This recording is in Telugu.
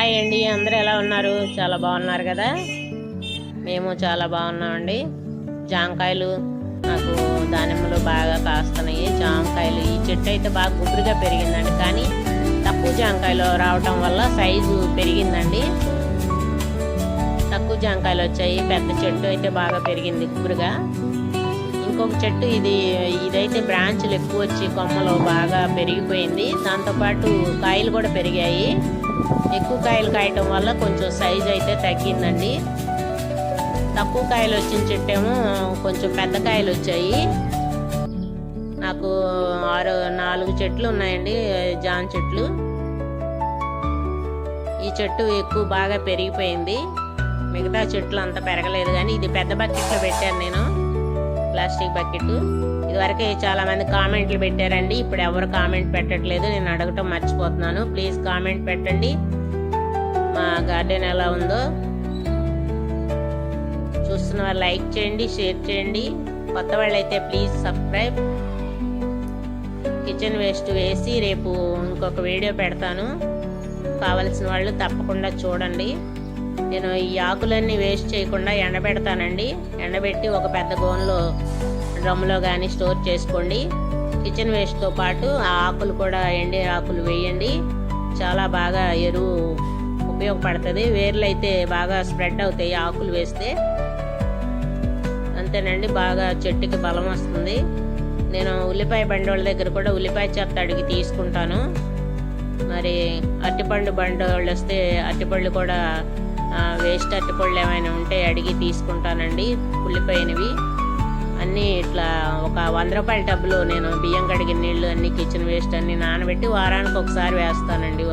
హాయ్ అండి, అందరూ ఎలా ఉన్నారు? చాలా బాగున్నారు కదా. మేము చాలా బాగున్నామండి. జామకాయలు నాకు దానిమ్మలు బాగా కాస్తున్నాయి. జామకాయలు ఈ చెట్టు అయితే బాగా గుబురుగా పెరిగిందండి, కానీ తక్కువ జామకాయలు రావటం వల్ల సైజు పెరిగిందండి. తక్కువ జామకాయలు వచ్చాయి. పెద్ద చెట్టు అయితే బాగా పెరిగింది గుబురుగా. ఇంకొక చెట్టు ఇదైతే బ్రాంచ్లు ఎక్కువ వచ్చి కొమ్మలు బాగా పెరిగిపోయింది. దాంతోపాటు కాయలు కూడా పెరిగాయి. ఎక్కువ కాయలు కాయటం వల్ల కొంచెం సైజు అయితే తగ్గిందండి. తక్కువ కాయలు వచ్చిన చెట్టేమో కొంచెం పెద్ద కాయలు వచ్చాయి. నాకు 4 చెట్లు ఉన్నాయండి, జామ చెట్లు. ఈ చెట్టు ఎక్కువ బాగా పెరిగిపోయింది. మిగతా చెట్లు అంత పెరగలేదు, కానీ ఇది పెద్ద బకెట్లో పెట్టాను నేను, ప్లాస్టిక్ బకెట్. ఇదివరకే చాలా మంది కామెంట్లు పెట్టారండి. ఇప్పుడు ఎవరు కామెంట్ పెట్టట్లేదు, నేను అడగటం మర్చిపోతున్నాను. ప్లీజ్ కామెంట్ పెట్టండి మా గార్డెన్ ఎలా ఉందో. చూస్తున్న వాళ్ళు లైక్ చేయండి, షేర్ చేయండి. కొత్త వాళ్ళు అయితే ప్లీజ్ సబ్స్క్రైబ్. కిచెన్ వేస్ట్ వేసి రేపు ఇంకొక వీడియో పెడతాను, కావలసిన వాళ్ళు తప్పకుండా చూడండి. నేను ఈ ఆకులన్నీ వేస్ట్ చేయకుండా ఎండబెడతానండి. ఎండబెట్టి ఒక పెద్ద గోన్లో డ్రమ్లో కానీ స్టోర్ చేసుకోండి. కిచెన్ వేస్ట్తో పాటు ఆ ఆకులు కూడా, ఎండే ఆకులు వేయండి. చాలా బాగా ఎరువు ఉపయోగపడుతుంది. వేర్లు అయితే బాగా స్ప్రెడ్ అవుతాయి ఆకులు వేస్తే. అంతేనండి, బాగా చెట్టుకి బలం వస్తుంది. నేను ఉల్లిపాయ బండోళ్ళ దగ్గర కూడా ఉల్లిపాయ చెత్త అడిగి తీసుకుంటాను. మరి అరటిపండు బండోళ్ళు వస్తే అరటిపళ్ళు కూడా, వేస్ట్ అరటిపళ్ళు ఏమైనా ఉంటే అడిగి తీసుకుంటానండి. ఉల్లిపాయనివి అన్నీ ఇట్లా ఒక 100 రూపాయల టబ్బులో నేను బియ్యం కడిగిన నీళ్ళు అన్ని, కిచెన్ వేస్ట్ అన్ని నానబెట్టి వారానికి ఒకసారి వేస్తానండి.